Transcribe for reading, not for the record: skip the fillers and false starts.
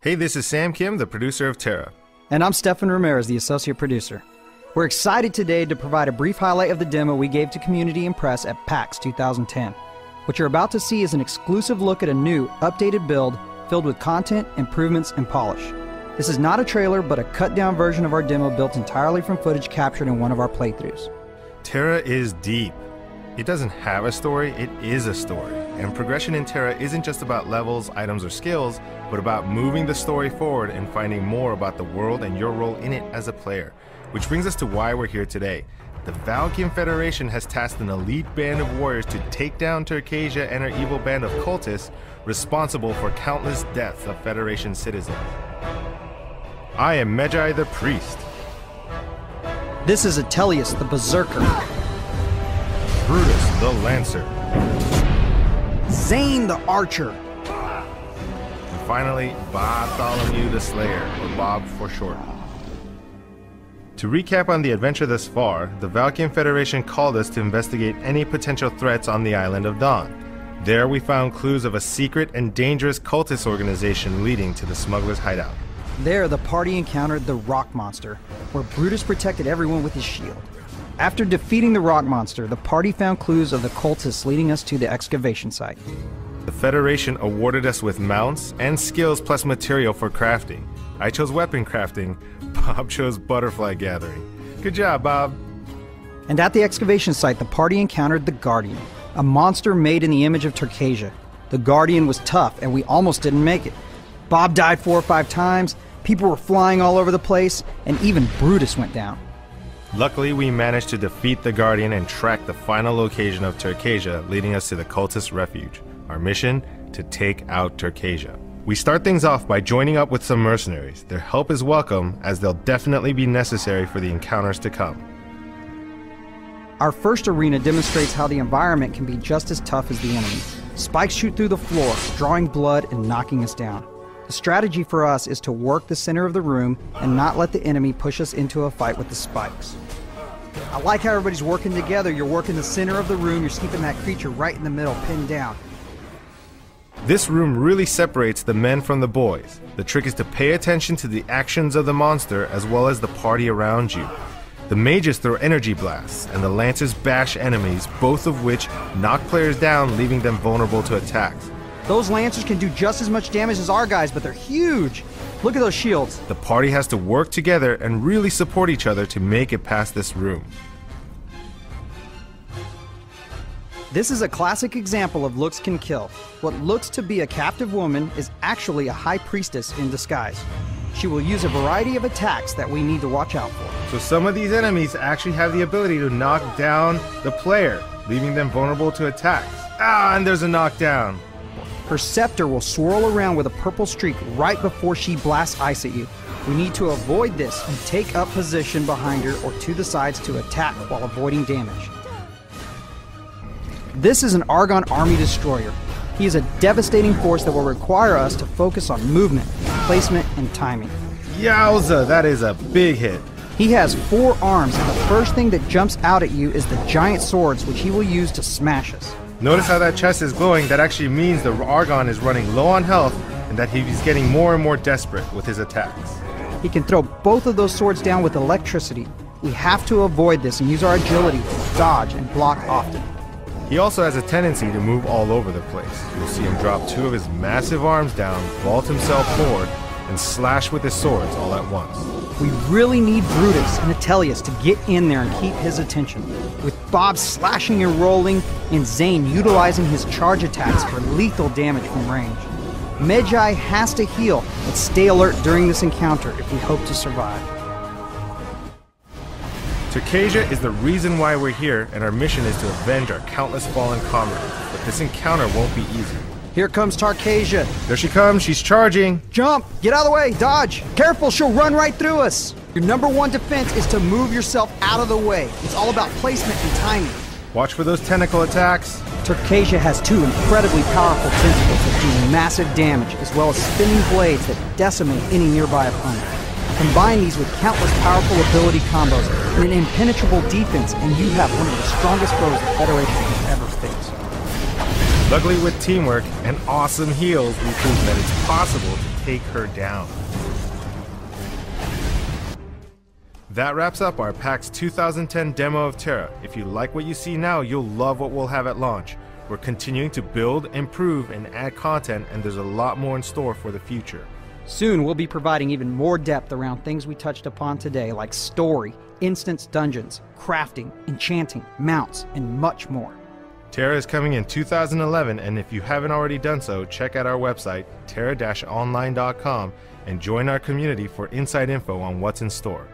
Hey, this is Sam Kim, the producer of TERA. And I'm Stefan Ramirez, the associate producer. We're excited today to provide a brief highlight of the demo we gave to community and press at PAX 2010. What you're about to see is an exclusive look at a new, updated build filled with content, improvements, and polish. This is not a trailer, but a cut-down version of our demo built entirely from footage captured in one of our playthroughs. TERA is deep. It doesn't have a story, it is a story. And progression in TERA isn't just about levels, items, or skills, but about moving the story forward and finding more about the world and your role in it as a player. Which brings us to why we're here today. The Valkyrian Federation has tasked an elite band of warriors to take down Takeda and her evil band of cultists responsible for countless deaths of Federation citizens. I am Medjai the Priest. This is Atelius the Berserker. Brutus the Lancer. Zane the Archer. And finally, Bartholomew the Slayer, or Bob for short. To recap on the adventure thus far, the Valkyrian Federation called us to investigate any potential threats on the island of Dawn. There we found clues of a secret and dangerous cultist organization leading to the smuggler's hideout. There, the party encountered the Rock Monster, where Brutus protected everyone with his shield. After defeating the Rock Monster, the party found clues of the cultists leading us to the excavation site. The Federation awarded us with mounts and skills plus material for crafting. I chose weapon crafting, Bob chose butterfly gathering. Good job, Bob. And at the excavation site, the party encountered the Guardian, a monster made in the image of Takeda. The Guardian was tough, and we almost didn't make it. Bob died 4 or 5 times, people were flying all over the place, and even Brutus went down. Luckily, we managed to defeat the Guardian and track the final location of Takeda, leading us to the cultist refuge. Our mission? To take out Takeda. We start things off by joining up with some mercenaries. Their help is welcome, as they'll definitely be necessary for the encounters to come. Our first arena demonstrates how the environment can be just as tough as the enemy. Spikes shoot through the floor, drawing blood and knocking us down. The strategy for us is to work the center of the room and not let the enemy push us into a fight with the spikes. I like how everybody's working together. You're working the center of the room, you're keeping that creature right in the middle, pinned down. This room really separates the men from the boys. The trick is to pay attention to the actions of the monster as well as the party around you. The mages throw energy blasts, and the lancers bash enemies, both of which knock players down, leaving them vulnerable to attacks. Those lancers can do just as much damage as our guys, but they're huge! Look at those shields! The party has to work together and really support each other to make it past this room. This is a classic example of looks can kill. What looks to be a captive woman is actually a high priestess in disguise. She will use a variety of attacks that we need to watch out for. So some of these enemies actually have the ability to knock down the player, leaving them vulnerable to attacks. Ah, and there's a knockdown. Her scepter will swirl around with a purple streak right before she blasts ice at you. We need to avoid this and take up position behind her or to the sides to attack while avoiding damage. This is an Argon army destroyer. He is a devastating force that will require us to focus on movement, placement, and timing. Yowza, that is a big hit. He has 4 arms, and the first thing that jumps out at you is the giant swords, which he will use to smash us. Notice how that chest is glowing. That actually means the Argon is running low on health and that he's getting more and more desperate with his attacks. He can throw both of those swords down with electricity. We have to avoid this and use our agility to dodge and block often. He also has a tendency to move all over the place. You'll see him drop 2 of his massive arms down, vault himself forward, and slash with his swords all at once. We really need Brutus and Atelius to get in there and keep his attention. With Bob slashing and rolling, and Zane utilizing his charge attacks for lethal damage from range. Medjai has to heal and stay alert during this encounter if we hope to survive. Takeda is the reason why we're here, and our mission is to avenge our countless fallen comrades. But this encounter won't be easy. Here comes Takeda. There she comes, she's charging. Jump! Get out of the way! Dodge! Careful, she'll run right through us! Your #1 defense is to move yourself out of the way. It's all about placement and timing. Watch for those tentacle attacks. Takeda has 2 incredibly powerful tentacles that do massive damage, as well as spinning blades that decimate any nearby opponent. Combine these with countless powerful ability combos and an impenetrable defense, and you have one of the strongest foes the Federation has ever faced. Luckily, with teamwork and awesome heals, we proved that it's possible to take her down. That wraps up our PAX 2010 demo of TERA. If you like what you see now, you'll love what we'll have at launch. We're continuing to build, improve, and add content, and there's a lot more in store for the future. Soon, we'll be providing even more depth around things we touched upon today, like story, instance dungeons, crafting, enchanting, mounts, and much more. TERA is coming in 2011, and if you haven't already done so, check out our website, tera-online.com, and join our community for inside info on what's in store.